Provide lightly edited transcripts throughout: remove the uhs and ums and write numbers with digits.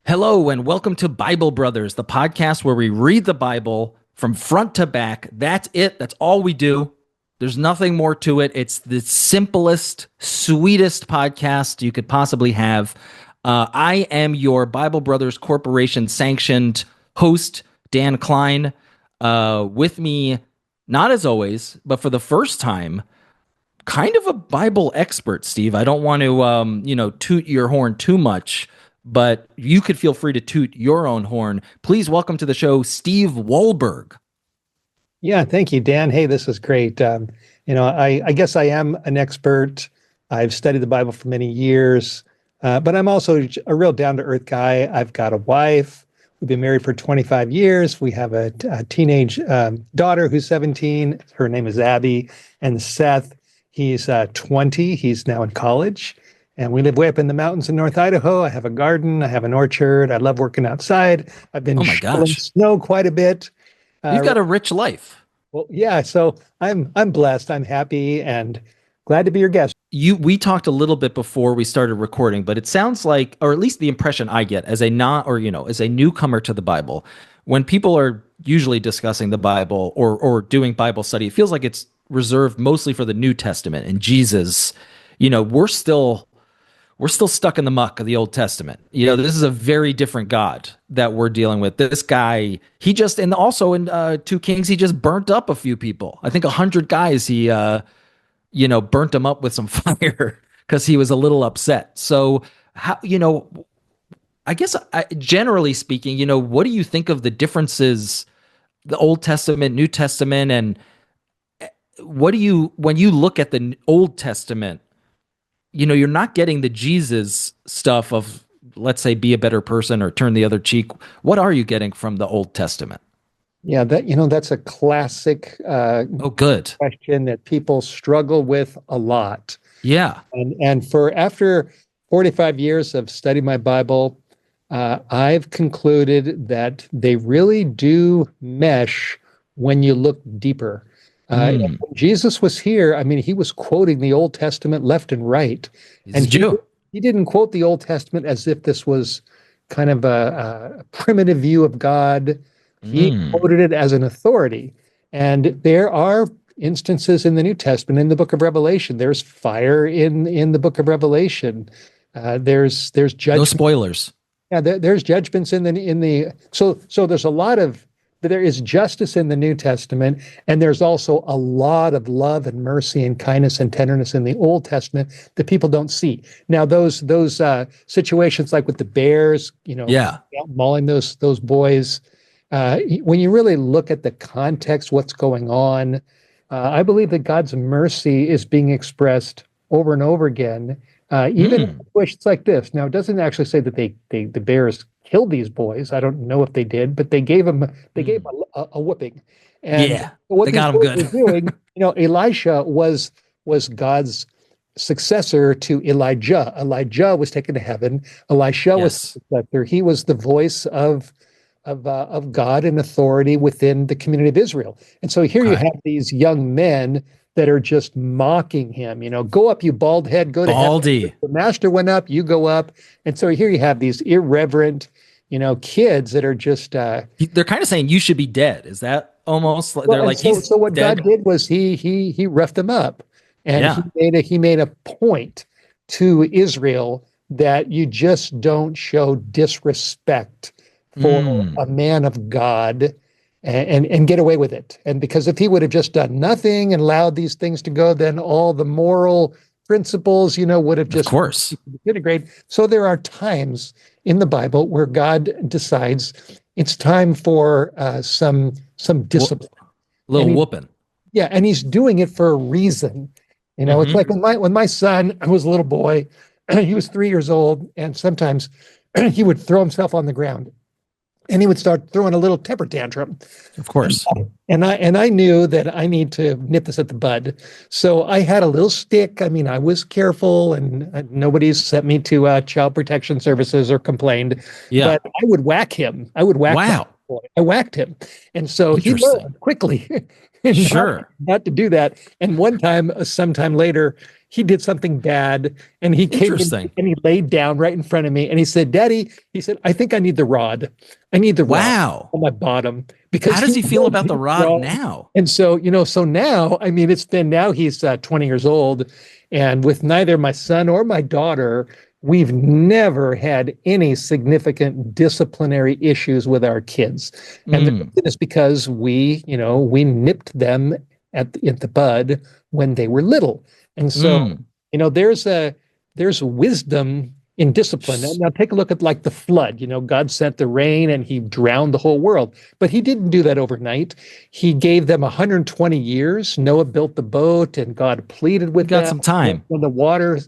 Hello, and welcome to Bible Brothers, the podcast where we read the Bible from front to back. That's it. That's all we do. There's nothing more to it. It's the simplest, sweetest podcast you could possibly have. I am your Bible Brothers Corporation sanctioned host, Dan Klein. With me, not as always, but for the first time, kind of a Bible expert, Steve. I don't want to, toot your horn too much, but you could feel free to toot your own horn. Please welcome to the show, Steve Wohlberg. Yeah, thank you, Dan. Hey, this is great. I guess I am an expert. I've studied the Bible for many years, but I'm also a real down-to-earth guy. I've got a wife. We've been married for 25 years. We have a teenage daughter who's 17. Her name is Abby. And Seth, he's 20. He's now in college. And we live way up in the mountains in North Idaho. I have a garden. I have an orchard. I love working outside. I've been shoveling snow quite a bit. You've got a rich life. Well, yeah. So I'm blessed. I'm happy and glad to be your guest. We talked a little bit before we started recording, but it sounds like, or at least the impression I get as a as a newcomer to the Bible, when people are usually discussing the Bible or doing Bible study, it feels like it's reserved mostly for the New Testament and Jesus. We're still stuck in the muck of the Old Testament. This is a very different God that we're dealing with. This guy, and also in 2 Kings, he just burnt up a few people. I think 100 guys, he, burnt them up with some fire because he was a little upset. So, generally speaking, what do you think of the differences, the Old Testament, New Testament, and when you look at the Old Testament, you're not getting the Jesus stuff of, let's say, be a better person or turn the other cheek. What are you getting from the Old Testament? Yeah, that's a classic good question that people struggle with a lot. Yeah. And after 45 years of studying my Bible, I've concluded that they really do mesh when you look deeper. When Jesus was here, he was quoting the Old Testament left and right. He didn't quote the Old Testament as if this was kind of a primitive view of God. He quoted it as an authority. And there are instances in the New Testament, in the book of Revelation. There's fire in the book of Revelation. There's judgment. No spoilers. Yeah, there's judgments in the so there's a lot of. There is justice in the New Testament, and there's also a lot of love and mercy and kindness and tenderness in the Old Testament that people don't see. Now, those situations like with the bears, mauling those boys, when you really look at the context, what's going on, I believe that God's mercy is being expressed over and over again, even in situations like this. Now, it doesn't actually say that the bears killed these boys. I don't know if they did, but they gave them a whipping. And what they got them good. Doing, Elisha was God's successor to Elijah. Elijah was taken to heaven. Elisha was the successor. He was the voice of God and authority within the community of Israel. And so here you have these young men that are just mocking him. Go up, you bald head, go to Baldy. heaven. The master went up, you go up. And so here you have these irreverent, kids that are just they're kind of saying you should be dead. Is that almost they're like so what dead? God did was he roughed them up, and he made a point to Israel that you just don't show disrespect for a man of God and get away with it. And because if he would have just done nothing and allowed these things to go, then all the moral principles, would have just disintegrated. So there are times in the Bible where God decides it's time for some discipline, whooping. Yeah, and he's doing it for a reason. It's like when my son was a little boy, he was 3 years old, and sometimes he would throw himself on the ground. And he would start throwing a little temper tantrum. Of course. And I knew that I need to nip this at the bud. So I had a little stick. I was careful, and nobody's sent me to child protection services or complained. Yeah. But I would whack him. I would whack him. I whacked him. And so he learned quickly. not, Sure. not to do that. And one time, sometime later, he did something bad, and he came in Interesting. and he laid down right in front of me, and he said, "Daddy," he said, "I think I need the rod. I need the rod Wow. on my bottom because How does he he feel was about the rod wrong." now? And so, so now, I mean, it's been now he's 20 years old, and with neither my son or my daughter, we've never had any significant disciplinary issues with our kids. And the Mm, reason is because we nipped them at the bud when they were little. And so, mm. there's wisdom in discipline. Now take a look at like the flood. God sent the rain and he drowned the whole world, but he didn't do that overnight. He gave them 120 years. Noah built the boat and God pleaded with Got them some time. when the water's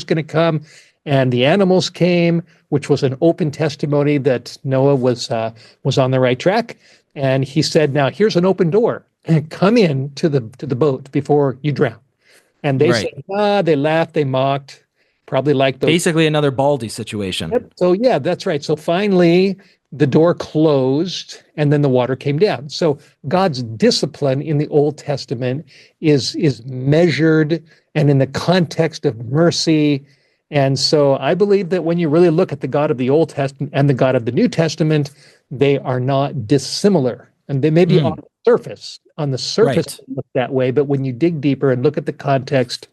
going to come, and the animals came, which was an open testimony that Noah was on the right track. And he said, "Now here's an open door. Come in to the boat before you drown." And they Right. said, they laughed, they mocked, probably like those. Basically another Baldy situation. Yep. So yeah, that's right. So finally the door closed and then the water came down. So God's discipline in the Old Testament is measured and in the context of mercy. And so I believe that when you really look at the God of the Old Testament and the God of the New Testament, they are not dissimilar. And they may be Mm, on the surface right. look that way, but when you dig deeper and look at the context,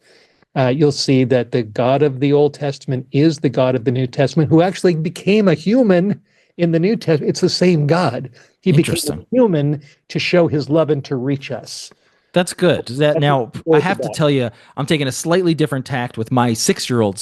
you'll see that the God of the Old Testament is the God of the New Testament, who actually became a human in the New Testament. It's the same God. He became a Interesting. human to show his love and to reach us. That's good. That's Now, I what it's have to about. tell you, I'm taking a slightly different tact with my 6-year-old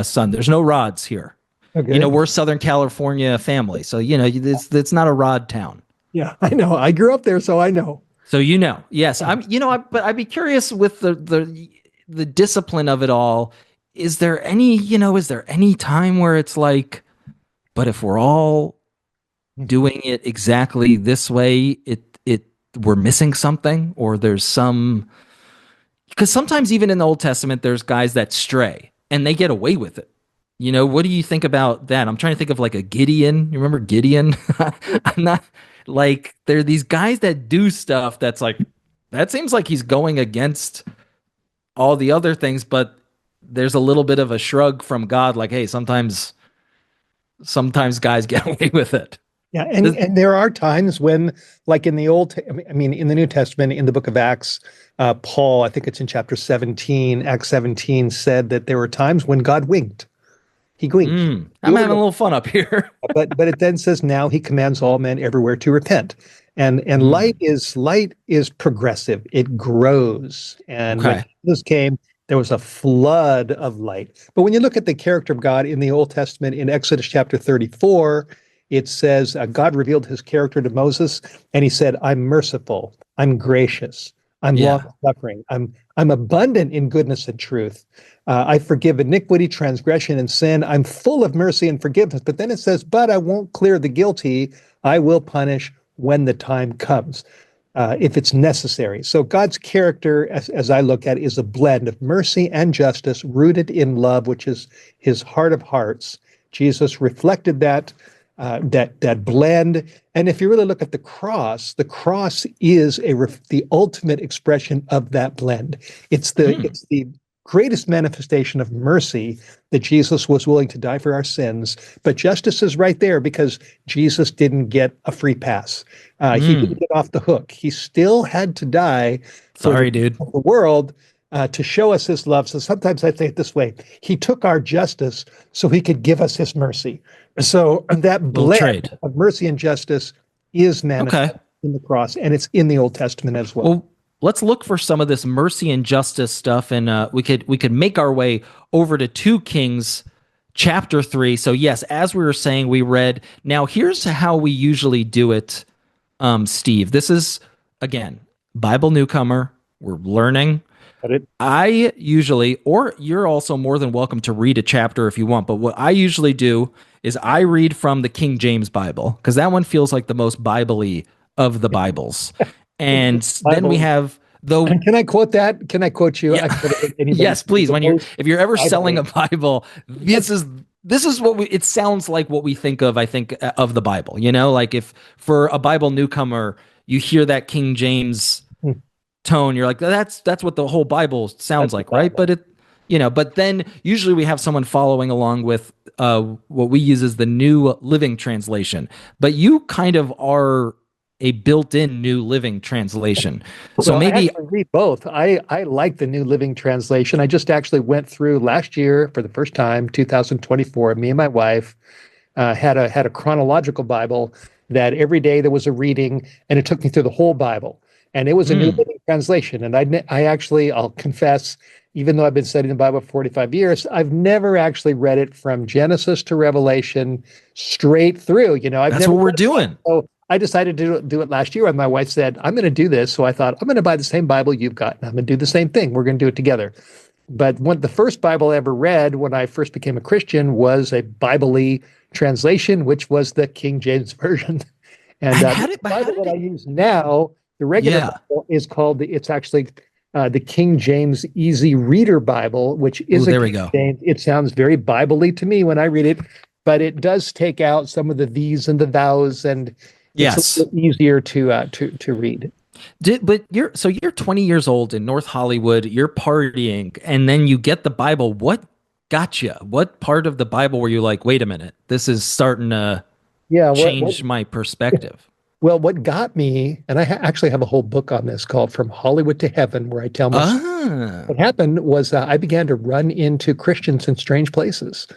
son. There's no rods here. Okay. We're Southern California family. So, it's not a rod town. Yeah, I know. I grew up there, so I know. So, yes, but I'd be curious with the discipline of it all. Is there any time where it's like, but if we're all doing it exactly this way, we're missing something, or there's some, because sometimes even in the Old Testament, there's guys that stray and they get away with it. What do you think about that? I'm trying to think of like a Gideon. You remember Gideon? I'm not like, there are these guys that do stuff that's like, that seems like he's going against all the other things, but there's a little bit of a shrug from God, like, hey, sometimes guys get away with it. Yeah, and there are times when, like in in the New Testament, in the book of Acts, Paul, I think it's in chapter 17, Acts 17, said that there were times when God winked. He winked. I'm having a little fun up here. But it then says now he commands all men everywhere to repent. And light Mm, is progressive. It grows. And when okay. Jesus came, there was a flood of light. But when you look at the character of God in the Old Testament, in Exodus chapter 34, it says God revealed his character to Moses, and he said, "I'm merciful, I'm gracious, I'm long Yeah. suffering, I'm abundant in goodness and truth. I forgive iniquity, transgression, and sin. I'm full of mercy and forgiveness." But then it says, "But I won't clear the guilty. I will punish when the time comes, if it's necessary." So God's character, as I look at it, is a blend of mercy and justice rooted in love, which is his heart of hearts. Jesus reflected that blend. And if you really look at the cross is the ultimate expression of that blend. It's Mm, the greatest manifestation of mercy that Jesus was willing to die for our sins. But justice is right there because Jesus didn't get a free pass. He didn't mm. get off the hook. He still had to die for Sorry, dude. the world, to show us his love. So sometimes I say it this way: he took our justice so he could give us his mercy. So that Little blend trade. of mercy and justice is Okay. manifest in the cross, and it's in the Old Testament as well. Well, let's look for some of this mercy and justice stuff, and we could make our way over to 2 Kings chapter 3. So yes, as we were saying, we read. Now here's how we usually do it, Steve. This is, again, Bible newcomer. We're learning. But it, I usually, or you're also more than welcome to read a chapter if you want, but what I usually do is I read from the King James Bible, because that one feels like the most Bible-y of the Bibles. And then we Bible. have, though, Can I quote that? Can I quote you? yeah, I quote anybody. yes, please. The most If you're ever selling Bible. a Bible, this is what it sounds like what we think of, I think, of the Bible. Like if for a Bible newcomer, you hear that King James tone, you're like, that's what the whole Bible sounds That's the like, right? Bible. But but then usually we have someone following along with what we use as the New Living Translation. But you kind of are a built-in New Living Translation. So Well, I maybe, actually read both. I like the New Living Translation. I just actually went through last year for the first time, 2024. Me and my wife had a chronological Bible that every day there was a reading, and it took me through the whole Bible. And it was a New mm, Living Translation. And I actually, I'll confess, even though I've been studying the Bible for 45 years, I've never actually read it from Genesis to Revelation straight through. I've that's never what we're done that. doing. So I decided to do it last year, and my wife said, I'm going to do this. So I thought, I'm going to buy the same Bible you've got, and I'm going to do the same thing. We're going to do it together. But the first Bible I ever read when I first became a Christian was a Bible-y translation, which was the King James Version. And And the Bible that I use now, the regular yeah. Bible, is called it's actually the King James Easy Reader Bible, which Oh, is a there we King go. James. It sounds very Bible-y to me when I read it, but it does take out some of the these and the thous, and it's a Yes. little easier to read. But you're 20 years old in North Hollywood, you're partying, and then you get the Bible. What got you? What part of the Bible were you like, wait a minute, this is starting to Yeah, change my perspective? what got me, and I actually have a whole book on this called From Hollywood to Heaven, where I tell my story. Ah. What happened was I began to run into Christians in strange places.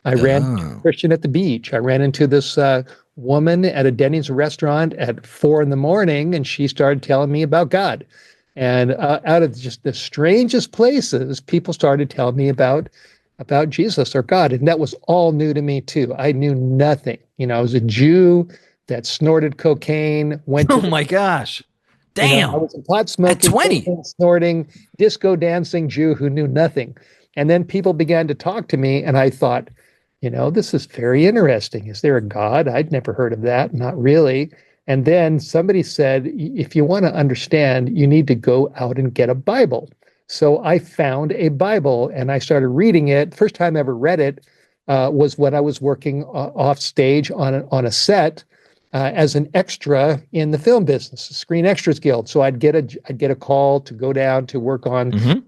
I ran into a Oh. Christian at the beach. I ran into this woman at a Denny's restaurant at 4 in the morning, and she started telling me about God. And out of just the strangest places, people started telling me about Jesus or God, and that was all new to me too. I knew nothing. I was a Jew that snorted cocaine, went to Oh the my gosh. I Damn. was a pot At smoking, 20. cocaine snorting, disco dancing Jew who knew nothing. And then people began to talk to me, and I thought, this is very interesting. Is there a God? I'd never heard of that. Not really. And then somebody said, if you want to understand, you need to go out and get a Bible. So I found a Bible and I started reading it. First time I ever read it was when I was working off stage on a set as an extra in the film business, the Screen Extras Guild. So I'd get a call to go down to work on Hmm.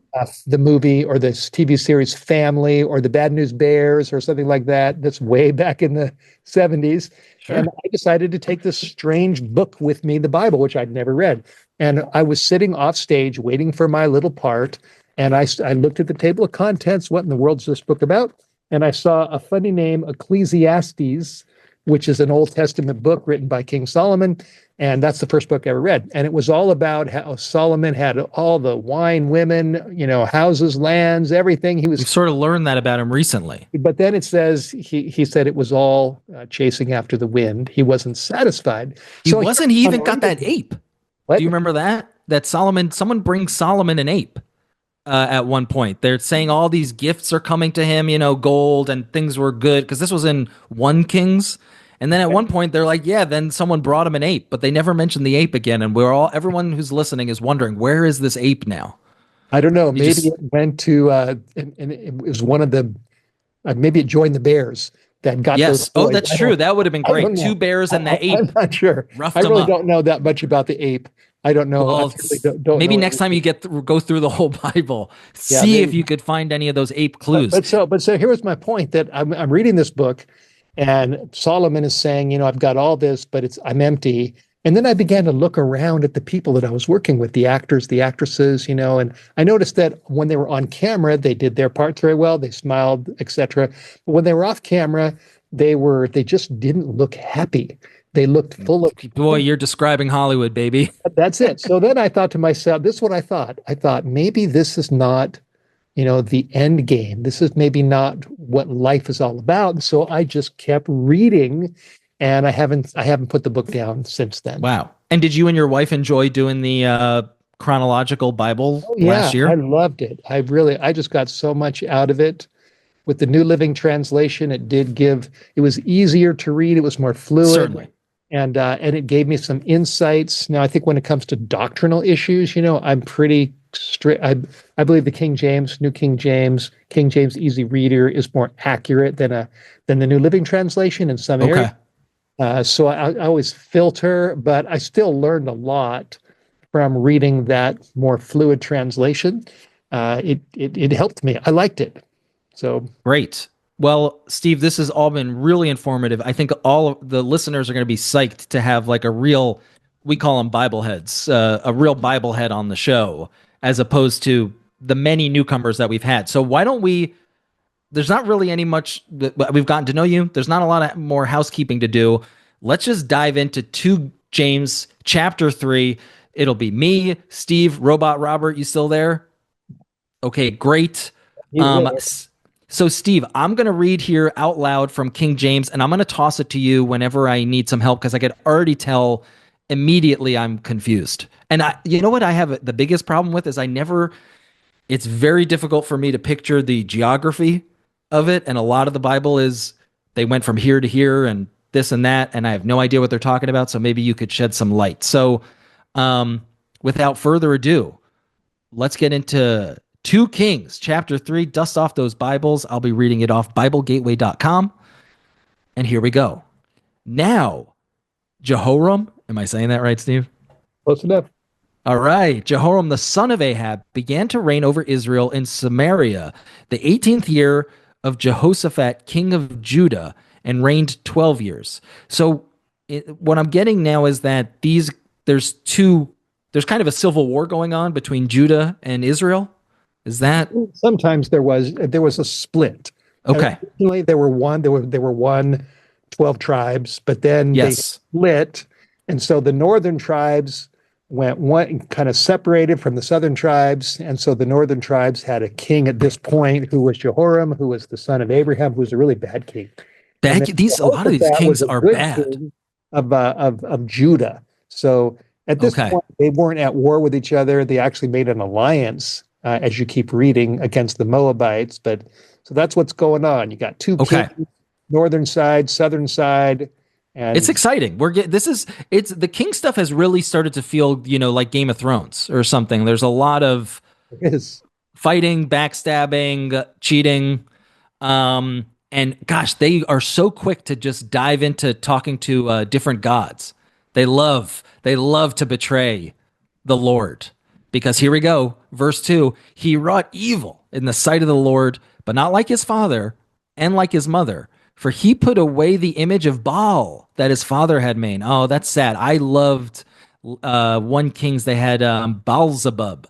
the movie or this TV series Family or the Bad News Bears or something like that. That's way back in the 70s. And Sure. I decided to take this strange book with me, the Bible, which I'd never read. And I was sitting off stage waiting for my little part. And I looked at the table of contents. What in the world's this book about? And I saw a funny name, Ecclesiastes, which is an Old Testament book written by King Solomon. And that's the first book I ever read. And it was all about how Solomon had all the wine, women, houses, lands, everything. We've sort of learned that about him recently. But then it says he said it was all chasing after the wind. He wasn't satisfied. He So here wasn't, he I'm even got that reading. ape. What? Do you remember that? That someone brings Solomon an ape at one point. They're saying all these gifts are coming to him, gold and things were good because this was in 1 Kings. And then at one point they're like, yeah, then someone brought him an ape, but they never mentioned the ape again. And everyone who's listening is wondering, where is this ape now? I don't know. You Maybe just, it went to and it was one of the maybe it joined the Bears that got those yes. Oh, toys. that's true. That would have been I don't great. Two know. bears and that I'm ape not sure. roughed I him really up. don't know that much about the ape. I don't know. I Well, really don't maybe know next time anything. you go through the whole Bible, Yeah, see if maybe. you could find any of those ape But clues. but so here was my point that I'm reading this book, and Solomon is saying, I've got all this, but I'm empty. And then I began to look around at the people that I was working with, the actors, the actresses, and I noticed that when they were on camera, they did their parts very well. They smiled, etc. But when they were off camera, they just didn't look happy. They looked full of Boy, you're describing Hollywood, baby. that's it. So then I thought to myself, this is what I thought. I thought maybe this is not, the end game. This is maybe not what life is all about. So I just kept reading, and I haven't put the book down since then. Wow. And did you and your wife enjoy doing the chronological Bible Oh yeah, last I year? loved it. I just got so much out of it. With the New Living Translation, it was easier to read. It was more fluid. Certainly. And it gave me some insights. Now, I think when it comes to doctrinal issues, I'm pretty strict. I believe the King James Easy Reader is more accurate than the New Living Translation in some areas. Okay. So I always filter, but I still learned a lot from reading that more fluid translation. It helped me. I liked it. So Great. Well, Steve, this has all been really informative. I think all of the listeners are going to be psyched to have like a real, we call them Bible heads, a real Bible head on the show, as opposed to the many newcomers that we've had. So why don't we, there's not really any much that we've gotten to know you. There's not a lot of more housekeeping to do. Let's just dive into 2 James chapter 3. It'll be me, Steve, Robot Robert. You still there? Okay, great. So Steve, I'm going to read here out loud from King James, and I'm going to toss it to you whenever I need some help, because I could already tell immediately I'm confused. And you know what I have the biggest problem with is it's very difficult for me to picture the geography of it. And a lot of the Bible is, they went from here to here and this and that, and I have no idea what they're talking about. So maybe you could shed some light. So without further ado, let's get into 2 Kings, chapter 3. Dust off those Bibles. I'll be reading it off BibleGateway.com. And here we go. Now, Jehoram, am I saying that right, Steve? close enough. All right. Jehoram, the son of Ahab, began to reign over Israel in Samaria the 18th year of Jehoshaphat, king of Judah, and reigned 12 years. So what I'm getting now is that there's kind of a civil war going on between Judah and Israel. Is that? Sometimes there was a split. Okay. Originally there were 12 tribes, but then they split, and so the northern tribes kind of separated from the southern tribes, and so the northern tribes had a king at this point who was Jehoram, who was the son of Abraham, who was a really bad king. A lot of these kings are bad. Of Judah. So at this point, they weren't at war with each other. They actually made an alliance, as you keep reading, against the Moabites. So that's what's going on. You got 2 kings, northern side, southern side. And it's exciting. The king stuff has really started to feel, like Game of Thrones or something. There's a lot of fighting, backstabbing, cheating. And gosh, they are so quick to just dive into talking to different gods. They love to betray the Lord, because here we go. Verse 2, he wrought evil in the sight of the Lord, but not like his father and like his mother. For he put away the image of Baal that his father had made. Oh, that's sad. I loved 1 Kings. They had Baalzebub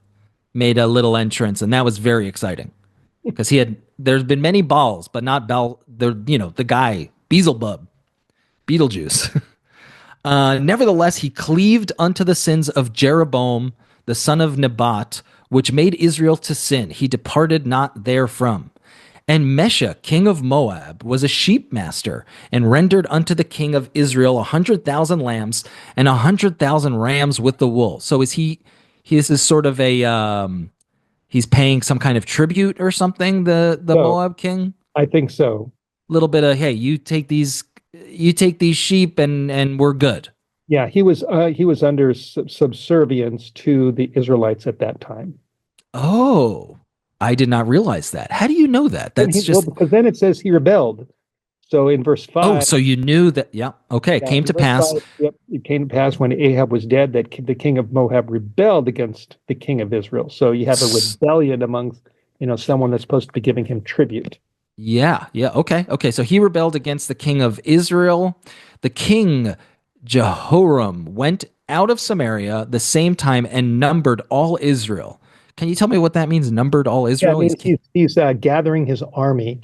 made a little entrance, and that was very exciting, because there's been many Baals, but not Baal. The guy Beelzebub, Beetlejuice. Nevertheless, he cleaved unto the sins of Jeroboam, the son of Nebat, which made Israel to sin. He departed not therefrom. And Mesha, king of Moab, was a sheep master, and rendered unto the king of Israel 100,000 lambs and 100,000 rams with the wool. So is he is sort of he's paying some kind of tribute or something, the Moab king? I think so. A little bit of, hey, you take these sheep and we're good. Yeah, he was under subservience to the Israelites at that time. Oh, I did not realize that. How do you know that? Because then it says he rebelled. So in verse 5. Oh, so you knew that. Yeah. Okay. Yeah, came to pass. 5, it came to pass when Ahab was dead that the king of Moab rebelled against the king of Israel. So you have a rebellion among, someone that's supposed to be giving him tribute. Yeah. Yeah. Okay. So he rebelled against the king of Israel. The king Jehoram went out of Samaria the same time and numbered all Israel. Can you tell me what that means? Numbered all Israel? Yeah, he's gathering his army,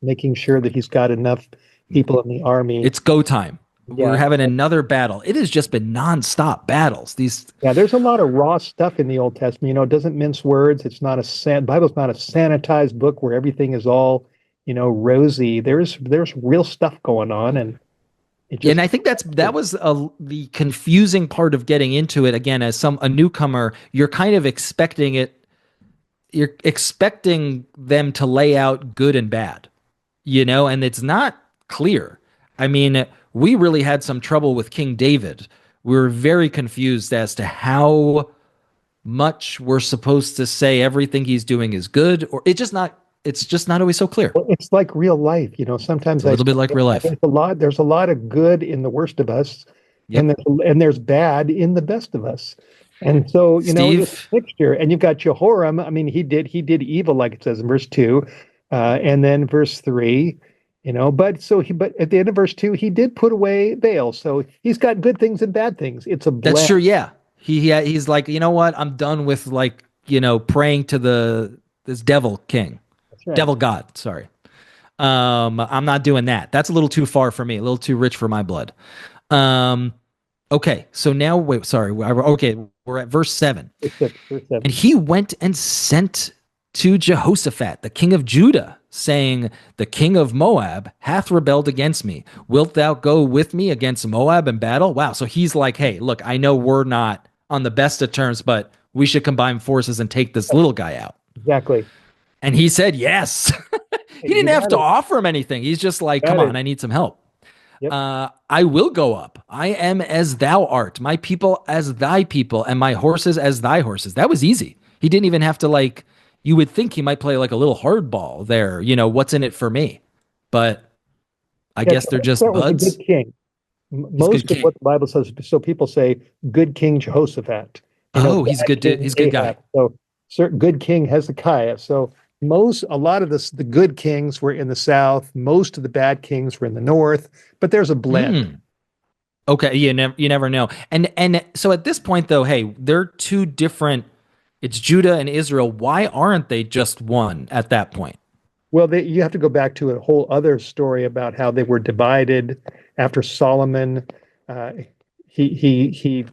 making sure that he's got enough people in the army. It's go time. Yeah. We're having another battle. It has just been nonstop battles. There's a lot of raw stuff in the Old Testament. It doesn't mince words. It's not Bible's not a sanitized book where everything is all, rosy. There's real stuff going on, and I think that was the confusing part of getting into it. Again, as a newcomer, you're kind of expecting it. You're expecting them to lay out good and bad, and it's not clear. I mean, we really had some trouble with King David. We were very confused as to how much we're supposed to say everything he's doing is good, or it's just not always so clear. Well, it's like real life, sometimes it's a little bit like real life. There's a lot of good in the worst of us, and Yep. there's bad in the best of us. And so, it's Steve, a mixture. And you've got Jehoram. I mean, he did evil, like it says in verse 2, and then verse 3. But at the end of verse 2, he did put away Baal. So he's got good things and bad things. It's a that's blend. true. Yeah. He's like, you know what? I'm done with like, praying to this devil king, That's right. devil God. Sorry. I'm not doing that. That's a little too far for me, a little too rich for my blood. Um, okay. So now, wait, sorry. Okay. We're at verse 7. Verse And 7. he went and sent to Jehoshaphat, the king of Judah, saying, the king of Moab hath rebelled against me. Wilt thou go with me against Moab in battle? Wow. So he's like, hey, look, I know we're not on the best of terms, but we should combine forces and take this little guy out. Exactly. And he said, yes. He You didn't have got to it. offer him anything. He's just like, come Got on, it. I need some help. Yep. I will go up. I am as thou art, my people as thy people, and my horses as thy horses. That was easy. He didn't even have to like, you would think he might play like a little hardball there, what's in it for me? But I Yeah, guess they're just Jehoshaphat was a good buds. king. He's a good Most of king. what the Bible says, so people say, good King Jehoshaphat, Oh, he's a bad good dude. King He's a good Ahab. guy. So, good King Hezekiah. So, a lot of the good kings were in the south. Most of the bad kings were in the north, but there's a blend. Mm. Okay, you never know. And so at this point though, hey, they're two different. It's Judah and Israel. Why aren't they just one at that point? Well, you have to go back to a whole other story about how they were divided after Solomon. Uh, he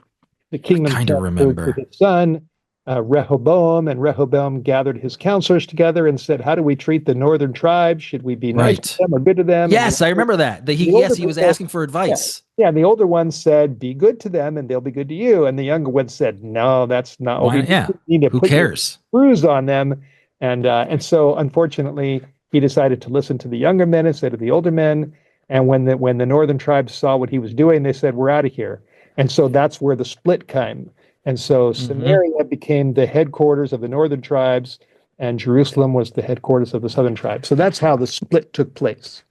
the I kingdom kind of transferred to remember. his son, Rehoboam, and Rehoboam gathered his counselors together and said, how do we treat the northern tribes? Should we be nice to Right. them or good to them? And Yes, I remember that. the older Yes, he one was said, asking for yeah, advice. yeah, and the older one said, be good to them and they'll be good to you. And the younger one said, no, that's not what we Why? do. Yeah. You need to Who put your cares? screws on them. And so unfortunately, he decided to listen to the younger men instead of the older men. And when the northern tribes saw what he was doing, they said, we're out of here. And so that's where the split came. And so Hmm. Samaria became the headquarters of the northern tribes, and Jerusalem was the headquarters of the southern tribes. So that's how the split took place.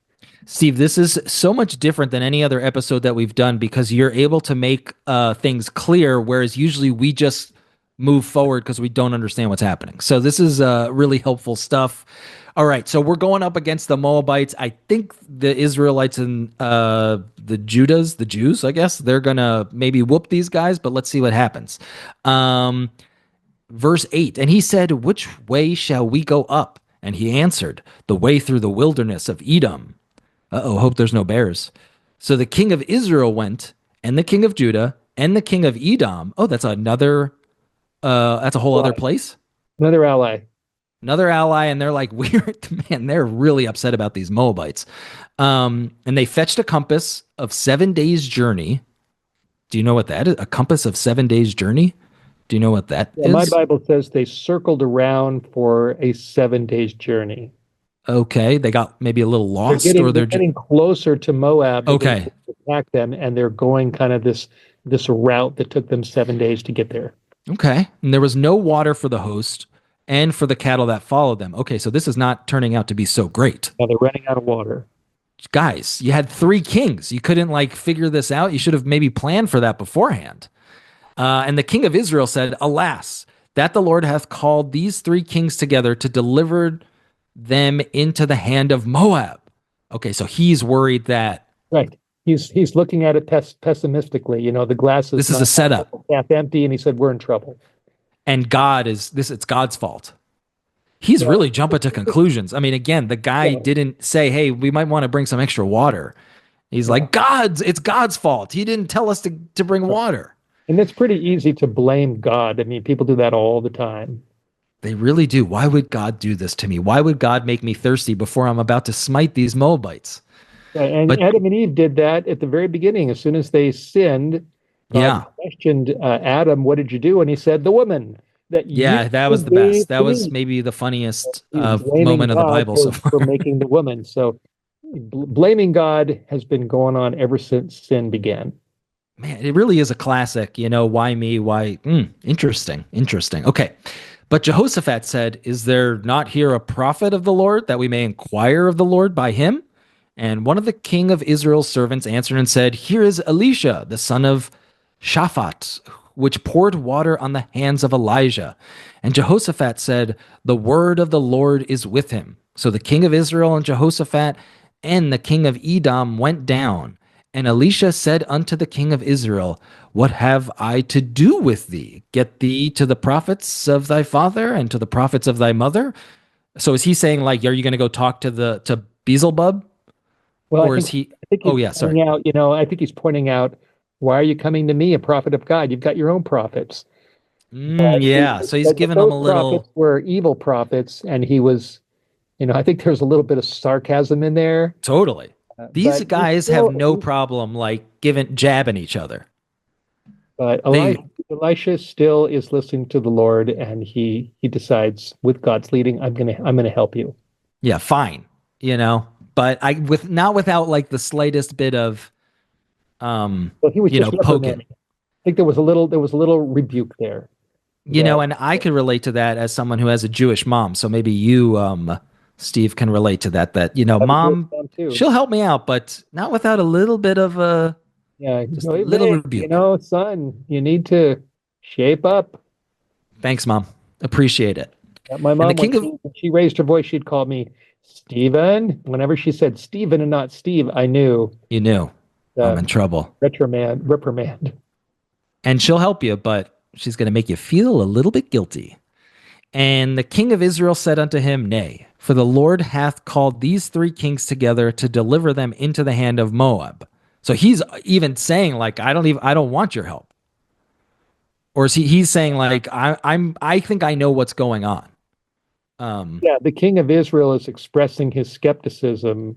Steve, this is so much different than any other episode that we've done because you're able to make things clear, whereas usually we just move forward because we don't understand what's happening. So this is really helpful stuff. All right, so we're going up against the Moabites. I think the Israelites and the Jews, I guess, they're gonna maybe whoop these guys, but let's see what happens. Um, Verse 8, and he said, which way shall we go up? And he answered, the way through the wilderness of Edom. Uh-oh, hope there's no bears. So the king of Israel went, and the king of Judah, and the king of Edom. Oh, that's a whole other Right. place. Another ally. Another ally, and they're like, weird, man, they're really upset about these Moabites. And they fetched a compass of 7 days' journey. Do you know what that is? A compass of 7 days' journey? Do you know what that Yeah, my is? Bible says they circled around for a 7 days journey. Okay, they got maybe a little They're lost, getting or they're they're just getting closer to Moab. They're going okay. to attack them, and they're going kind of this route that took them 7 days to get there. Okay, and there was no water for the host and for the cattle that followed them. Okay, so this is not turning out to be so great. Now they're running out of water. Guys, you had three kings. You couldn't like figure this out. You should have maybe planned for that beforehand. And the king of Israel said, alas, that the Lord hath called these three kings together to deliver them into the hand of Moab. Okay, so he's worried that Right. He's looking at it pessimistically. The glass is this is a not setup half empty, and he said, "We're in trouble." and God is this, it's God's fault. He's Well, really jumping to conclusions. I mean, again, the guy yeah, didn't say, hey, we might want to bring some extra water. He's yeah. like, it's God's fault. He didn't tell us to bring water. And it's pretty easy to blame God. I mean, people do that all the time. They really do. Why would God do this to me? Why would God make me thirsty before I'm about to smite these Moabites? And But Adam and Eve did that at the very beginning. As soon as they sinned, God yeah, questioned Adam, "What did you do?" And he said, "The woman that you yeah, that was the gave best. That to was me." maybe the funniest He's blaming moment of the God Bible so for far. making the woman. So blaming God has been going on ever since sin began. Man, it really is a classic. Why me? Why? Interesting. Interesting. Okay. But Jehoshaphat said, is there not here a prophet of the Lord that we may inquire of the Lord by him? And one of the king of Israel's servants answered and said, "Here is Elisha, the son of Shaphat, which poured water on the hands of Elijah." And Jehoshaphat said, "The word of the Lord is with him." So the king of Israel and Jehoshaphat and the king of Edom went down. And Elisha said unto the king of Israel, "What have I to do with thee? Get thee to the prophets of thy father and to the prophets of thy mother." So is he saying, like, are you going to go talk to Beelzebub? Well, Or is he? I think Oh he's yeah, sorry. pointing out, I think he's pointing out, why are you coming to me, a prophet of God? You've got your own prophets. But, Yeah. So he's but giving them those a prophets little. were evil prophets, and he was, I think there's a little bit of sarcasm in there. Totally. These But he's guys have still, no problem like giving jabbing each other. but They Elisha still is listening to the Lord, and he decides, with God's leading, I'm gonna help you. Yeah, fine. You know, but I with not without like the slightest bit of So he was just poking. reprimanding. I think there was a little rebuke there. That And I could relate to that as someone who has a Jewish mom. So maybe you, Steve, can relate to that. That, I have a Jewish mom, mom too. she'll help me out, but not without a little bit of a Yeah, just a hey, little Vic, rebuke. son, you need to shape up. Thanks, mom. Appreciate it. My And the mom, when king of she raised her voice, she'd call me Stephen. Whenever she said Stephen and not Steve, I knew you knew I'm the in trouble. reprimand. And she'll help you, but she's going to make you feel a little bit guilty. And the king of Israel said unto him, "Nay, for the Lord hath called these three kings together to deliver them into the hand of Moab." So he's even saying, like, I don't want your help. Or is he's saying, like, I think I know what's going on. Um, Yeah, the king of Israel is expressing his skepticism.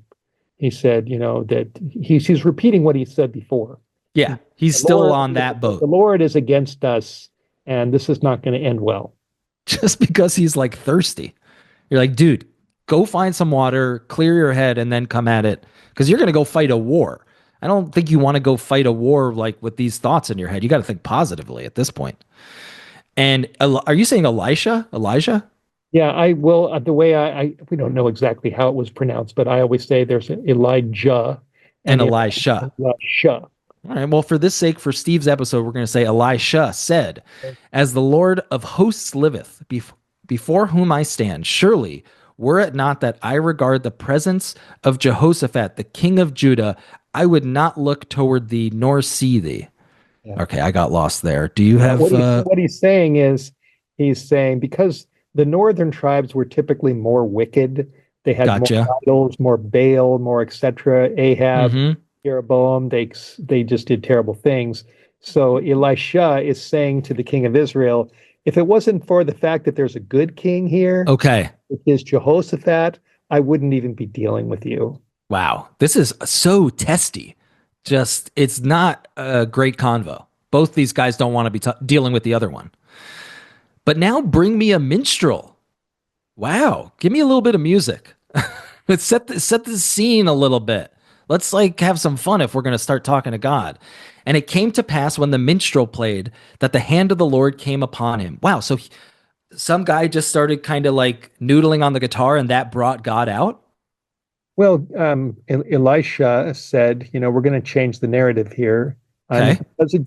He said, that he's repeating what he said before. yeah, he's The still Lord, on that the boat Lord is against us, and this is not going to end well. just because he's like thirsty. You're like, dude, go find some water, clear your head, and then come at it because you're going to go fight a war. I don't think you want to go fight a war like with these thoughts in your head. You got to think positively at this point. And are you saying Elisha? Elijah? Yeah, I will. The way we don't know exactly how it was pronounced, but I always say there's Elijah And and Elisha. Elisha. All right. Well, for this sake, for Steve's episode, we're going to say Elisha said, "As the Lord of hosts liveth, before whom I stand, surely were it not that I regard the presence of Jehoshaphat, the king of Judah, I would not look toward thee nor see thee." Yeah. Okay, I got lost there. Do you Yeah, have what he's saying is he's saying because the northern tribes were typically more wicked, they had more gotcha? idols, more Baal, more etc. Ahab, Mm-hmm. Jeroboam, they just did terrible things. So Elisha is saying to the king of Israel, if it wasn't for the fact that there's a good king here, Okay. which is Jehoshaphat, I wouldn't even be dealing with you. Wow. This is so testy. Just, it's not a great convo. Both these guys don't want to be dealing with the other one. But now bring me a minstrel. Wow. Give me a little bit of music. Let's set the scene a little bit. Let's like have some fun if we're going to start talking to God. And it came to pass when the minstrel played that the hand of the Lord came upon him. Wow. So some guy just started kind of like noodling on the guitar and that brought God out. Well, Elisha said, we're going to change the narrative here. Okay.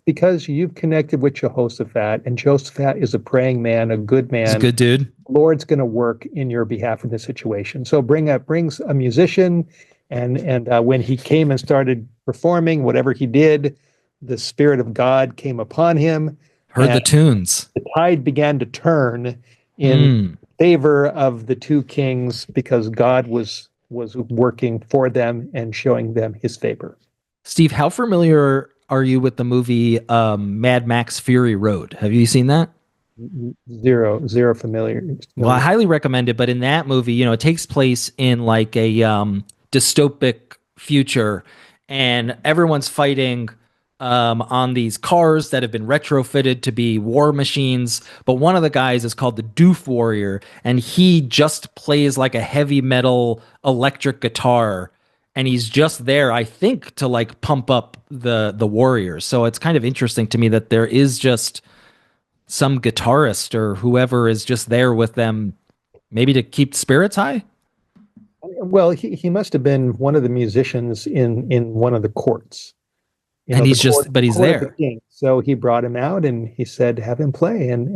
Because you've connected with Jehoshaphat, and Jehoshaphat is a praying man, a good He's a man. good dude. The Lord's going to work in your behalf in this situation. So brings a musician, and when he came and started performing, whatever he did, the Spirit of God came upon him, Heard and the tunes. the tide began to turn in Hmm. favor of the two kings because God was working for them and showing them his favor. Steve, how familiar are you with the movie Mad Max Fury Road? Have you seen that? Zero familiar. Well, I highly recommend it. But in that movie, it takes place in like a dystopic future, and everyone's fighting on these cars that have been retrofitted to be war machines. But one of the guys is called the Doof Warrior, and he just plays like a heavy metal electric guitar. And he's just there, I think, to like pump up the warriors. So it's kind of interesting to me that there is just some guitarist or whoever is just there with them, maybe to keep spirits high. Well, he must have been one of the musicians in one of the courts, And the he's just, but he's court of the there. king. So he brought him out and he said, "Have him play, and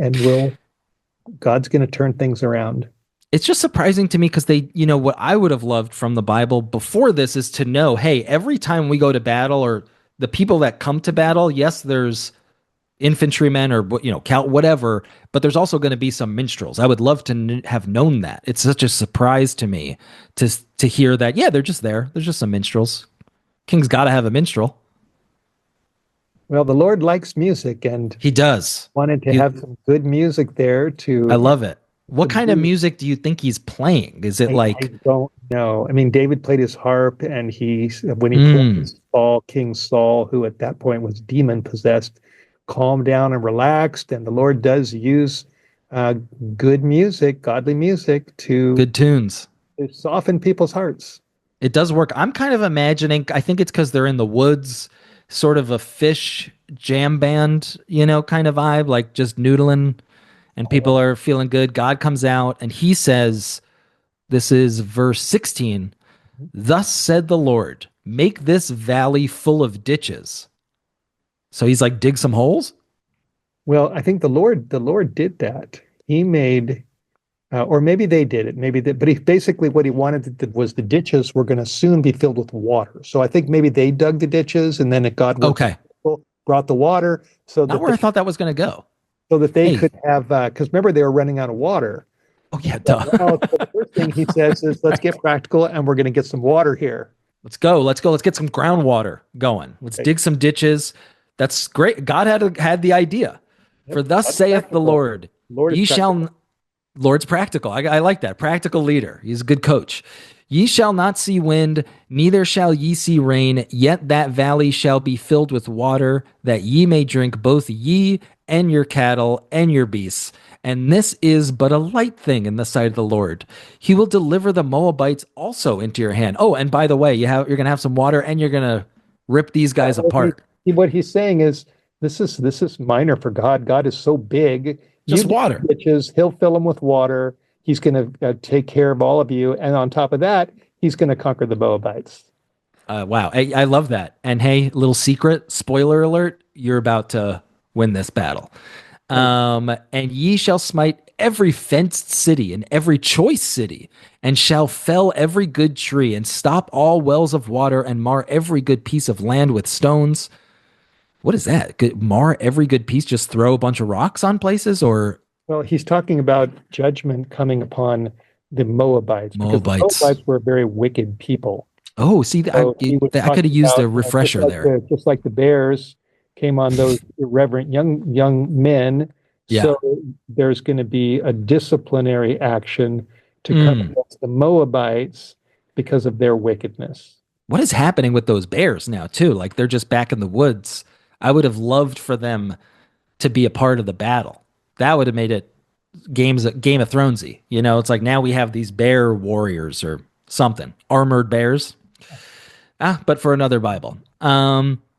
God's going to turn things around." It's just surprising to me because what I would have loved from the Bible before this is to know, hey, every time we go to battle or the people that come to battle, yes, there's infantrymen or whatever, but there's also going to be some minstrels. I would love to have known that. It's such a surprise to me to hear that. Yeah, they're just there. There's just some minstrels. King's got to have a minstrel. Well, the Lord likes music and He does. wanted to He, have some good music there I to love it. What kind of do. music do you think he's playing? Is it I like, don't know. I mean, David played his harp, and when he mm, killed Saul, King Saul, who at that point was demon possessed, calmed down and relaxed. And the Lord does use uh, good music, godly music, good tunes? to soften people's hearts. It does work. I'm kind of imagining, I think it's because they're in the woods, sort of a fish jam band, kind of vibe, like just noodling and people are feeling good. God comes out and he says, this is verse 16, thus said the Lord, make this valley full of ditches. So he's like, dig some holes? Well, I think the Lord did that. He made, or maybe they did it, but he basically what he wanted was the ditches were going to soon be filled with water. So I think maybe they dug the ditches, and then God worked, Okay. brought the water so Not that where I thought that was going to go. they Hey. could have, because remember they were running out of water. Oh, yeah, So duh. now, so the first thing he says is, "Let's get practical, and we're going to get some water here." Let's go. Let's go. Let's get some groundwater going. Let's Okay. dig some ditches. That's great. God had the idea. For Yep. thus That's saith the practical. Lord, Lord is ye practical. shall, Lord's practical. I like that. Practical leader. He's a good coach. Ye shall not see wind, neither shall ye see rain, yet that valley shall be filled with water, that ye may drink both ye and your cattle and your beasts. And this is but a light thing in the sight of the Lord. He will deliver the Moabites also into your hand. Oh, and by the way, you're gonna have some water and you're gonna rip these guys apart. What he's saying is, this is minor for God. God is so big. You Just dig water. ditches, he'll fill them with water. He's going to take care of all of you, and on top of that, he's going to conquer the Moabites. Wow. I love that. And hey, little secret, spoiler alert, you're about to win this battle. Right. And ye shall smite every fenced city and every choice city, and shall fell every good tree, and stop all wells of water, and mar every good piece of land with stones. What is that? Mar every good piece, just throw a bunch of rocks on places, or Well, he's talking about judgment coming upon the Moabites because the Moabites? Moabites were a very wicked people. Oh, see, So he was I could talking have used about, a refresher there. just like the bears came on those irreverent young men. Yeah. So there's going to be a disciplinary action to come Mm. against the Moabites because of their wickedness. What is happening with those bears now, too? Like they're just back in the woods. I would have loved for them to be a part of the battle. That would have made it Game of Thronesy. It's like now we have these bear warriors or something, armored bears. But for another Bible.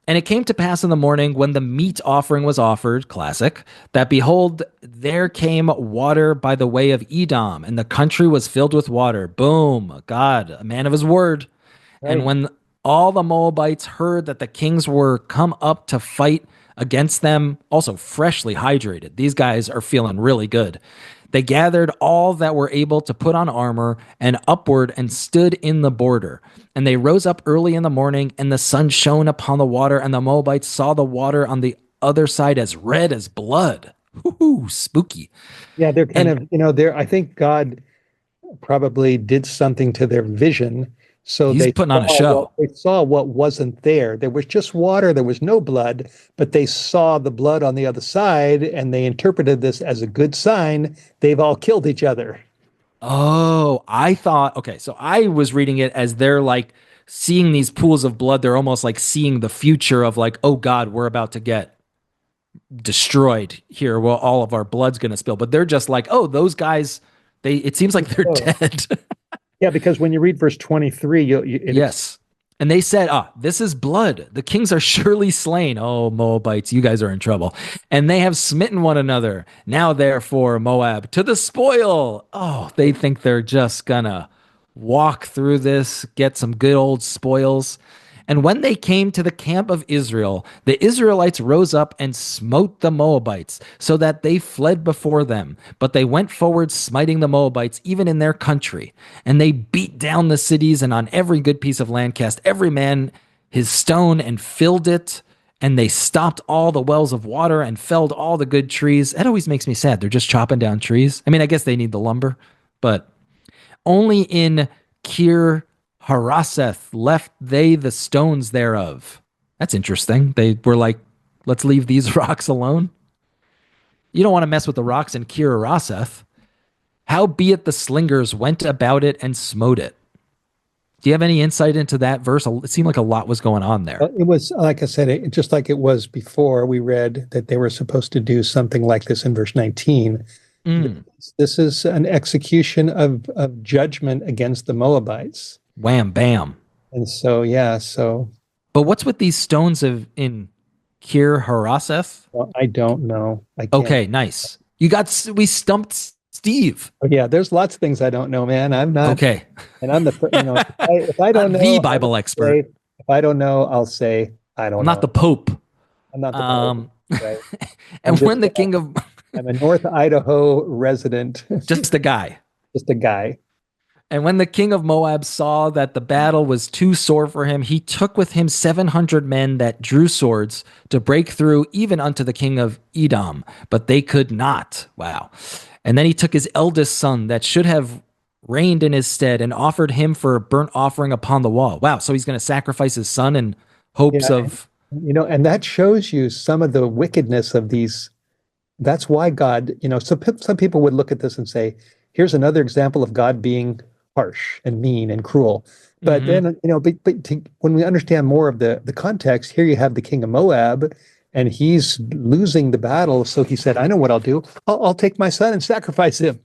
And it came to pass in the morning when the meat offering was offered, classic, that behold, there came water by the way of Edom, and the country was filled with water. Boom. God, a man of his word. And Right. when all the Moabites heard that the kings were come up to fight against them, also freshly hydrated, these guys are feeling really good. They gathered all that were able to put on armor and upward and stood in the border. And they rose up early in the morning, and the sun shone upon the water, and the Moabites saw the water on the other side as red as blood. Ooh, spooky. Yeah, they're kind And of, I think God probably did something to their vision. So he's putting on a show. they saw what wasn't there. There was just water, there was no blood, but they saw the blood on the other side and they interpreted this as a good sign. They've all killed each other. Oh, I thought, okay, so I was reading it as they're like seeing these pools of blood. They're almost like seeing the future of like, oh God, we're about to get destroyed here. Well, all of our blood's going to spill. But they're just like, oh, those guys, it seems like they're Oh. dead. Yeah, because when you read verse 23, Yes. And they said, this is blood. The kings are surely slain. Oh, Moabites, you guys are in trouble. And they have smitten one another. Now, therefore, Moab, to the spoil. Oh, they think they're just gonna walk through this, get some good old spoils. And when they came to the camp of Israel, the Israelites rose up and smote the Moabites, so that they fled before them. But they went forward, smiting the Moabites, even in their country. And they beat down the cities, and on every good piece of land cast every man his stone and filled it. And they stopped all the wells of water and felled all the good trees. That always makes me sad. They're just chopping down trees. I mean, I guess they need the lumber, but only in Kir Haraseth left they the stones thereof. That's interesting. They were like, let's leave these rocks alone. You don't want to mess with the rocks in Kir Haraseth. Howbeit the slingers went about it and smote it. Do you have any insight into that verse? It seemed like a lot was going on there. It was, like I said, just like it was before, we read that they were supposed to do something like this in verse 19. This is an execution of judgment against the Moabites. Wham, bam. And so, yeah, so. But what's with these stones in Kir Haraseth? Well, I don't know. Okay, nice. We stumped Steve. Oh, yeah, there's lots of things I don't know, man. I'm not. Okay. And I'm if I don't know. The Bible expert. If I don't know, I'll say, I don't know. I'm not the Pope. I'm not the Pope. Right? And when the king of... I'm a North Idaho resident. Just a guy. Just a guy. And when the king of Moab saw that the battle was too sore for him, he took with him 700 men that drew swords to break through even unto the king of Edom, but they could not. Wow. And then he took his eldest son that should have reigned in his stead and offered him for a burnt offering upon the wall. Wow. So he's going to sacrifice his son in hopes of... And that shows you some of the wickedness of these. That's why God, some people would look at this and say, here's another example of God being harsh and mean and cruel. But then, when we understand more of the context, here you have the king of Moab, and he's losing the battle. So he said, I know what I'll do. I'll take my son and sacrifice him.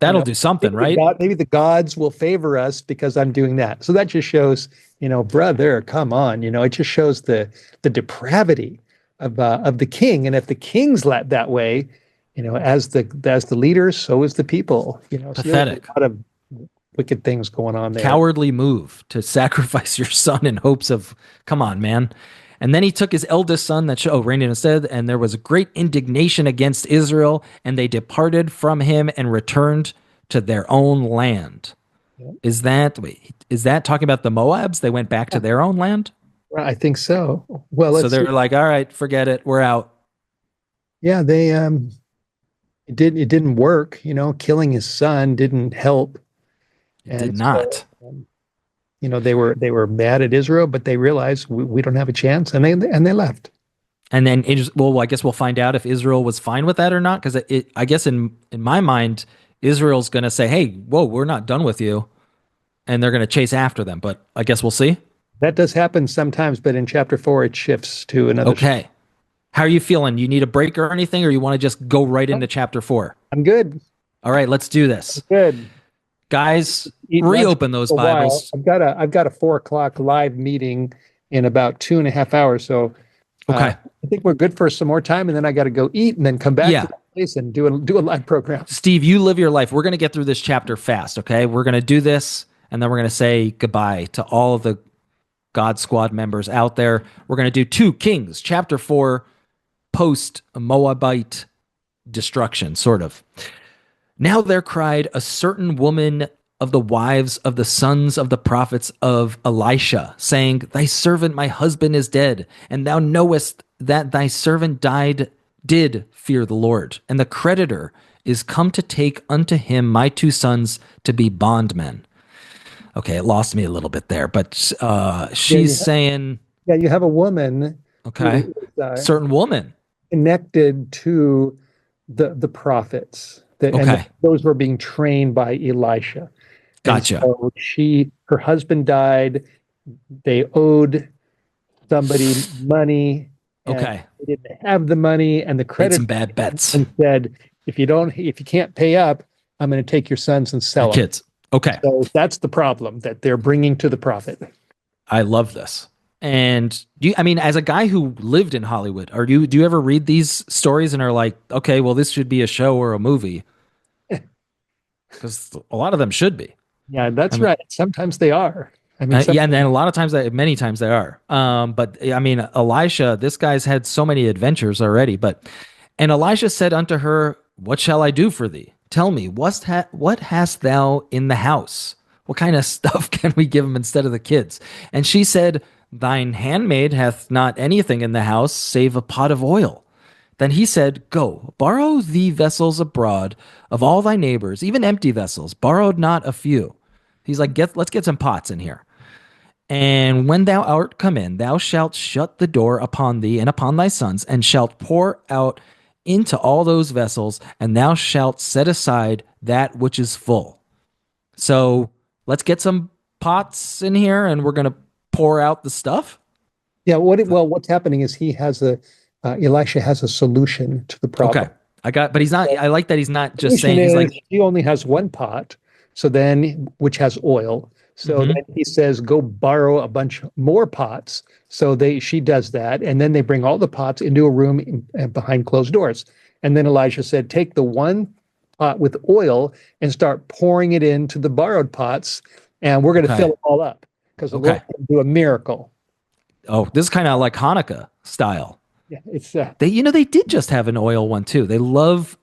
That'll do something, right? Maybe the gods will favor us because I'm doing that. So that just shows, brother, come on. It just shows the depravity of the king. And if the king's let that way, as the leaders, so is the people. Pathetic. So a lot of wicked things going on there. Cowardly move to sacrifice your son in hopes of, come on, man. And then he took his eldest son that reigned in his stead, and there was a great indignation against Israel, and they departed from him and returned to their own land. Yeah. Is that talking about the Moabs? They went back to their own land? I think so. Well, so they're like, all right, forget it. We're out. Yeah, they it didn't work. Killing his son didn't help. It did not. They were mad at Israel, but they realized we don't have a chance, and they left. And then I guess we'll find out if Israel was fine with that or not, because I guess in my mind, Israel's going to say, "Hey, whoa, we're not done with you," and they're going to chase after them. But I guess we'll see. That does happen sometimes, but in chapter 4, it shifts to another. Okay. How are you feeling? You need a break or anything, or you want to just go right into chapter 4? I'm good. All right, let's do this. I'm good. Guys, reopen those Bibles. I've got a 4:00 live meeting in about 2.5 hours. So okay. I think we're good for some more time, and then I got to go eat and then come back to the place and do a live program. Steve, you live your life. We're going to get through this chapter fast, okay? We're going to do this, and then we're going to say goodbye to all of the God Squad members out there. We're going to do 2 Kings, chapter 4, post-Moabite destruction, sort of. Now there cried a certain woman of the wives of the sons of the prophets of Elisha, saying, Thy servant my husband is dead, and thou knowest that thy servant did fear the Lord, and the creditor is come to take unto him my 2 sons to be bondmen. Okay, it lost me a little bit there, but she's saying... Yeah, you have a woman. Okay, certain woman. Connected to the prophets. And those were being trained by Elisha. Gotcha. So her husband died. They owed somebody money. Okay. They didn't have the money, and the creditor made some bad bets and said, if you can't pay up, I'm going to take your sons and sell them. Kids. Okay. So that's the problem that they're bringing to the prophet. I love this. And as a guy who lived in Hollywood, do you ever read these stories and are like, okay, well, this should be a show or a movie? Because a lot of them should be. Yeah, that's I mean, right. Sometimes they are. I mean, yeah, and then a lot of times, many times they are. But I mean, Elisha, this guy's had so many adventures already. And Elisha said unto her, "What shall I do for thee? Tell me, what hast thou in the house? What kind of stuff can we give him instead of the kids?" And she said, "Thine handmaid hath not anything in the house save a pot of oil." Then he said, "Go, borrow thee vessels abroad of all thy neighbors, even empty vessels, borrowed not a few. He's like, let's get some pots in here. And when thou art come in, thou shalt shut the door upon thee and upon thy sons, and shalt pour out into all those vessels, and thou shalt set aside that which is full." So let's get some pots in here, and we're gonna pour out the stuff. yeah. What's happening is Elisha has a solution to the Okay, problem. but he's not. I like that he's not just Solution saying. He's is like, he only has one pot, so then which has oil. So mm-hmm, then he says, "Go borrow a bunch more pots." So she does that, and then they bring all the pots into a room behind closed doors. And then Elijah said, "Take the one pot with oil and start pouring it into the borrowed pots, and we're going to fill okay, it all up because the Lord okay. can do a miracle." Oh, this is kind of like Hanukkah style. Yeah, it's They did just have an oil one too. They love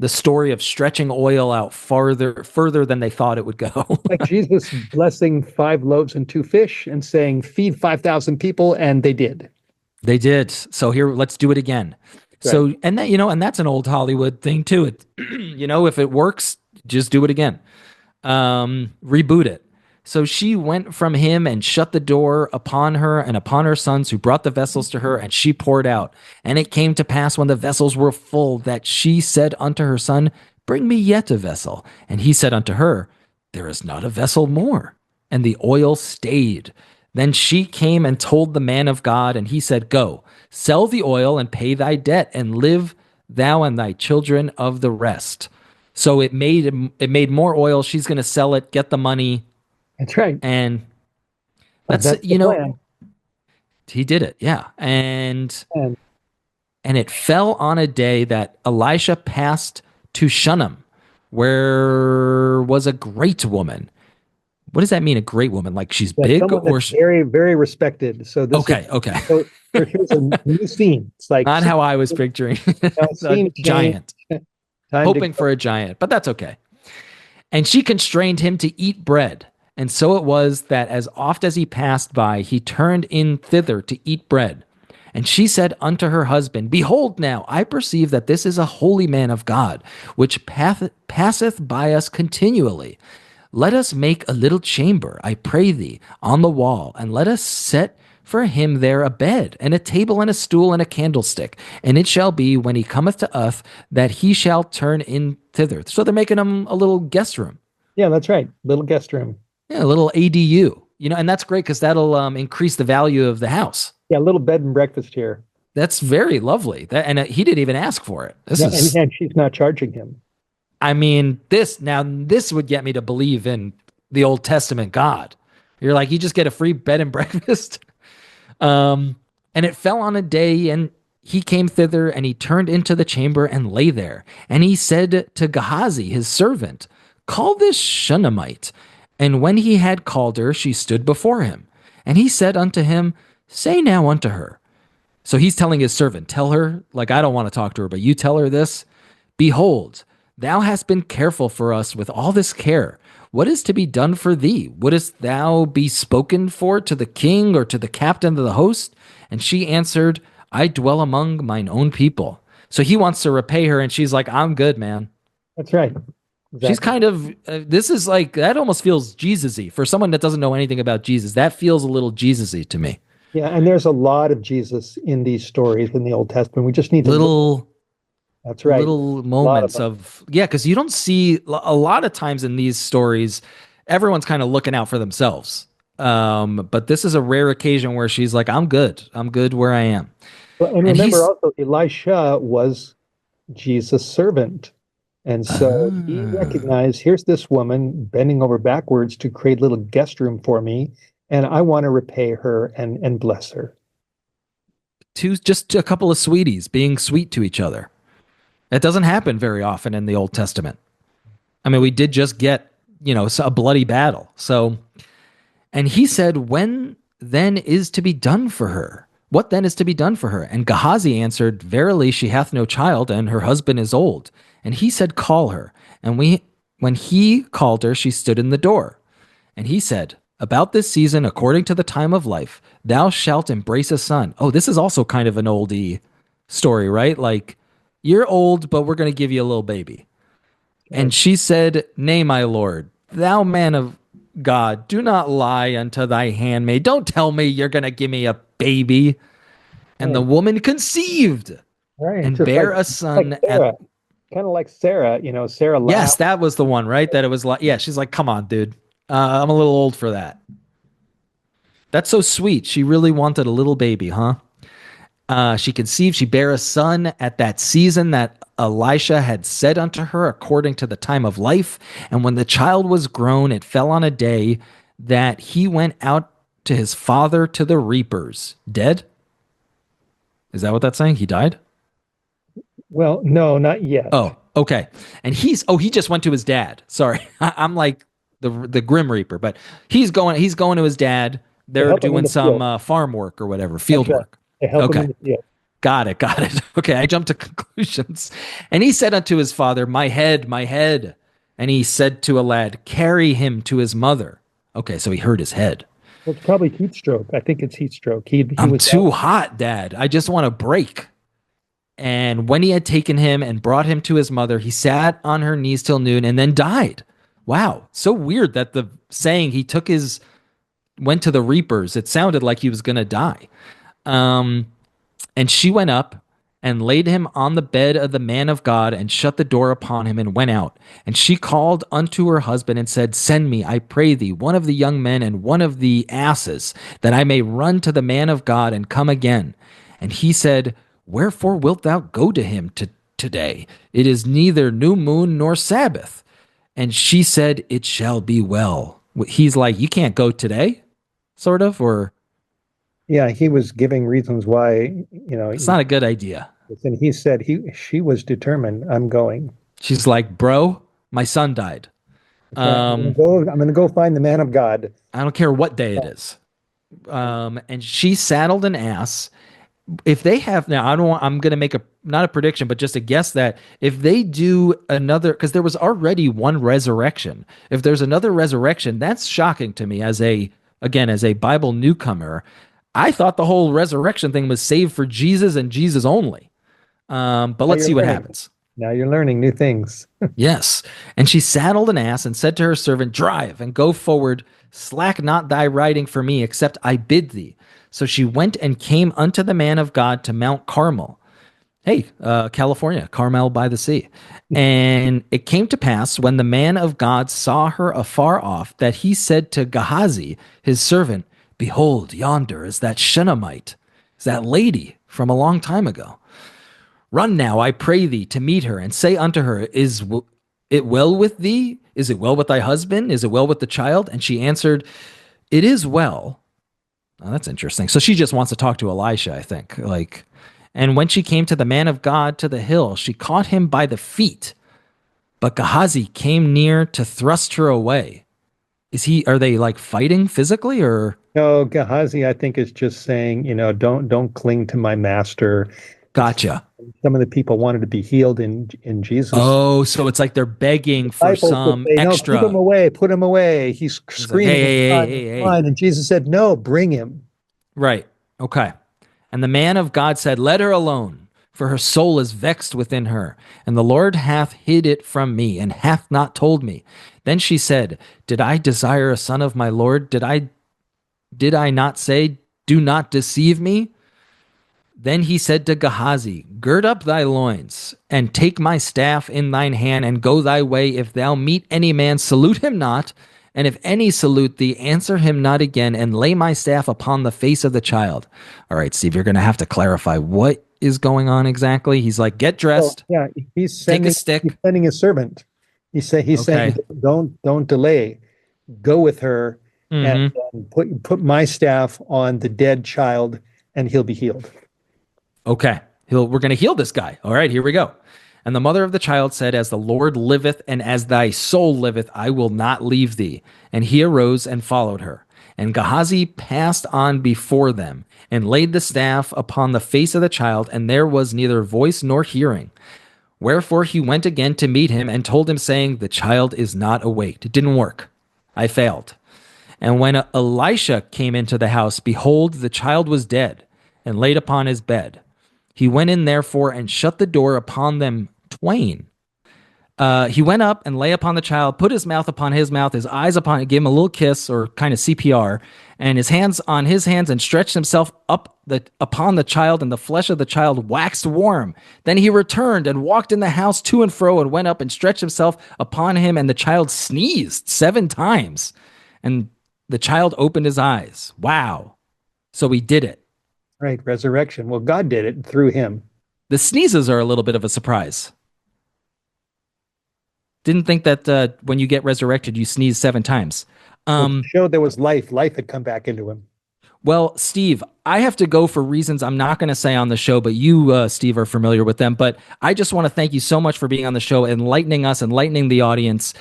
the story of stretching oil out further than they thought it would go. like Jesus blessing 5 loaves and 2 fish and saying, "Feed 5,000 people," and they did. They did. So here, let's do it again. Right. So, and that's an old Hollywood thing too. It, if it works, just do it again. Reboot it. So she went from him and shut the door upon her and upon her sons who brought the vessels to her, and she poured out. And it came to pass when the vessels were full that she said unto her son, "Bring me yet a vessel." And he said unto her, "There is not a vessel more." And the oil stayed. Then she came and told the man of God, and he said, "Go, sell the oil and pay thy debt, and live thou and thy children of the rest." So it made more oil. She's going to sell it, get the money, That's right. and that's That's the plan. he did it. Yeah. And And it fell on a day that Elisha passed to Shunem, where was a great woman. What does that mean, a great woman? Like she's yeah, big, someone or that's very, very respected. So this is okay, okay. so here's a new scene. It's like Not how I was picturing. A scene change. giant. Time to Hoping for a giant, but that's okay. And she constrained him to eat bread. And so it was that as oft as he passed by, he turned in thither to eat bread. And she said unto her husband, "Behold, now I perceive that this is a holy man of God, which passeth by us continually. Let us make a little chamber, I pray thee, on the wall, and let us set for him there a bed, and a table, and a stool, and a candlestick. And it shall be, when he cometh to us, that he shall turn in thither." So they're making him a little guest room. Yeah, that's right. Little guest room. Yeah, a little ADU. And that's great because that'll increase the value of the house. Yeah, little bed and breakfast here. That's very lovely. And he didn't even ask for it. This Yeah, is, and she's not charging him. I mean, this would get me to believe in the Old Testament God. You're like, you just get a free bed and breakfast. And it fell on a day, and he came thither, and he turned into the chamber and lay there. And he said to Gehazi, his servant, "Call this Shunammite." And when he had called her, she stood before him. And he said unto him, "Say now unto her." So he's telling his servant, "Tell her, like, I don't want to talk to her, but you tell her this. Behold, thou hast been careful for us with all this care. What is to be done for thee? Wouldst thou be spoken for to the king or to the captain of the host?" And she answered, "I dwell among mine own people." So he wants to repay her, and she's like, "I'm good, man." That's right. Exactly. She's kind of, this is like, that almost feels Jesus-y. For someone that doesn't know anything about Jesus, that feels a little Jesus-y to me. Yeah, and there's a lot of Jesus in these stories in the Old Testament. We just need to Little That's right. little moments yeah, because you don't see a lot of times in these stories, everyone's kind of looking out for themselves. But this is a rare occasion where she's like, I'm good where I am. Well, and remember also, Elisha was Jesus' servant. And so he recognized, here's this woman bending over backwards to create a little guest room for me, and I want to repay her and bless her. Just a couple of sweeties being sweet to each other. It doesn't happen very often in the Old Testament. I mean, we did just get, a bloody battle. So, and he said, when then is to be done for her? What then is to be done for her? And Gehazi answered, verily she hath no child, and her husband is old. And he said, call her. And when he called her, she stood in the door. And he said, about this season, according to the time of life, thou shalt embrace a son. Oh, this is also kind of an oldie story, right? Like, you're old, but we're going to give you a little baby. And she said, nay, my lord, thou man of God, do not lie unto thy handmaid. Don't tell me you're going to give me a baby. And the woman conceived and Just bare a son like Sarah. Kind of like Sarah, Sarah laughed. Yes, that was the one, right? That it was like, yeah, she's like, come on, dude. I'm a little old for that. That's so sweet. She really wanted a little baby, huh? She conceived, she bare a son at that season that Elisha had said unto her, according to the time of life. And when the child was grown, it fell on a day that he went out to his father to the reapers. Dead? Is that what that's saying? He died? Well, no, not yet. Oh, okay. And he just went to his dad. Sorry. I'm like the Grim Reaper, but he's going to his dad. They're doing some farm work or whatever, field work. Okay. Got it. Okay, I jumped to conclusions. And he said unto his father, my head, my head. And he said to a lad, carry him to his mother. Okay, so he hurt his head. Well, it's probably heat stroke. I think it's heat stroke. I'm was too hot, Dad. I just want a break. And when he had taken him and brought him to his mother, he sat on her knees till noon and then died. Wow. So weird that the saying he went to the reapers. It sounded like he was going to die. And she went up and laid him on the bed of the man of God and shut the door upon him and went out. And she called unto her husband and said, send me, I pray thee, one of the young men and one of the asses, that I may run to the man of God and come again. And he said, wherefore wilt thou go to him today? It is neither new moon nor Sabbath. And she said, it shall be well. He's like, you can't go today, sort of, or... Yeah, he was giving reasons why, it's not a good idea. And he said she was determined, I'm going. She's like, bro, my son died. I'm going to go find the man of God. I don't care what day it is. And she saddled an ass. If they have now, I'm going to make not a prediction, but just a guess that if they do another, because there was already one resurrection. If there's another resurrection, that's shocking to me as a Bible newcomer. I thought the whole resurrection thing was saved for Jesus and Jesus only. But let's see what happens. Now you're learning new things. Yes. And she saddled an ass and said to her servant, drive and go forward. Slack not thy riding for me, except I bid thee. So she went and came unto the man of God to Mount Carmel. Hey, California, Carmel by the sea. And it came to pass when the man of God saw her afar off that he said to Gehazi, his servant, behold, yonder is that Shunammite, is that lady from a long time ago. Run now, I pray thee, to meet her, and say unto her, is it well with thee? Is it well with thy husband? Is it well with the child? And she answered, it is well. Oh, that's interesting. So she just wants to talk to Elisha, I think. And when she came to the man of God to the hill, she caught him by the feet. But Gehazi came near to thrust her away. Are they like fighting physically, or? No, Gehazi, I think, is just saying, don't cling to my master. Gotcha. Some of the people wanted to be healed in Jesus. Oh, so it's like they're begging for some extra. No, put him away. He's screaming. Like, hey. And Jesus said, no, bring him. Right. Okay. And the man of God said, let her alone, for her soul is vexed within her. And the Lord hath hid it from me, and hath not told me. Then she said, did I desire a son of my Lord? Did I not say, do not deceive me? Then he said to Gehazi, gird up thy loins, and take my staff in thine hand, and go thy way. If thou meet any man, salute him not. And if any salute thee, answer him not again, and lay my staff upon the face of the child. All right, Steve, you're going to have to clarify what is going on exactly. He's like, get dressed. Yeah, take a stick. He's sending a servant. He's saying, don't delay. Go with her and put my staff on the dead child, and he'll be healed. Okay, we're going to heal this guy. All right, here we go. And the mother of the child said, As the Lord liveth, and as thy soul liveth, I will not leave thee. And he arose and followed her. And Gehazi passed on before them, and laid the staff upon the face of the child, and there was neither voice nor hearing. Wherefore he went again to meet him, and told him, saying, The child is not awake. It didn't work. I failed. And when Elisha came into the house, behold, the child was dead, and laid upon his bed. He went in therefore and shut the door upon them twain. He went up and lay upon the child, put his mouth upon his mouth, his eyes upon it, gave him a little kiss or kind of CPR, and his hands on his hands, and stretched himself upon the child, and the flesh of the child waxed warm. Then he returned and walked in the house to and fro, and went up and stretched himself upon him, and the child sneezed 7 times. And the child opened his eyes. Wow. So he did it. Right. Resurrection. Well, God did it through him. The sneezes are a little bit of a surprise. Didn't think that when you get resurrected, you sneeze 7 times. It showed there was life. Life had come back into him. Well, Steve, I have to go for reasons I'm not going to say on the show, but you, Steve, are familiar with them. But I just want to thank you so much for being on the show, enlightening us, enlightening the audience.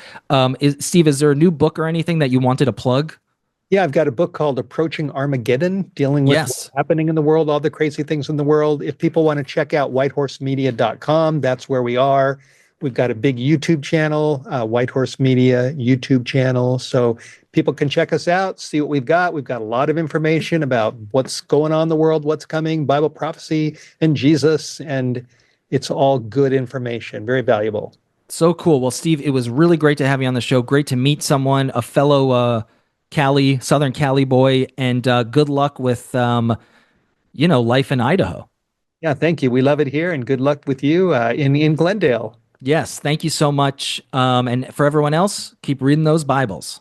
Steve, is there a new book or anything that you wanted to plug? Yeah, I've got a book called Approaching Armageddon, dealing with what's happening in the world, all the crazy things in the world. If people want to check out whitehorsemedia.com, that's where we are. We've got a big YouTube channel, White Horse Media YouTube channel. So people can check us out, see what we've got. We've got a lot of information about what's going on in the world, what's coming, Bible prophecy, and Jesus. And it's all good information, very valuable. So cool. Well, Steve, it was really great to have you on the show. Great to meet someone, a fellow Southern Cali boy, and good luck with, life in Idaho. Yeah, thank you. We love it here, and good luck with you in Glendale. Yes, thank you so much. And for everyone else, keep reading those Bibles.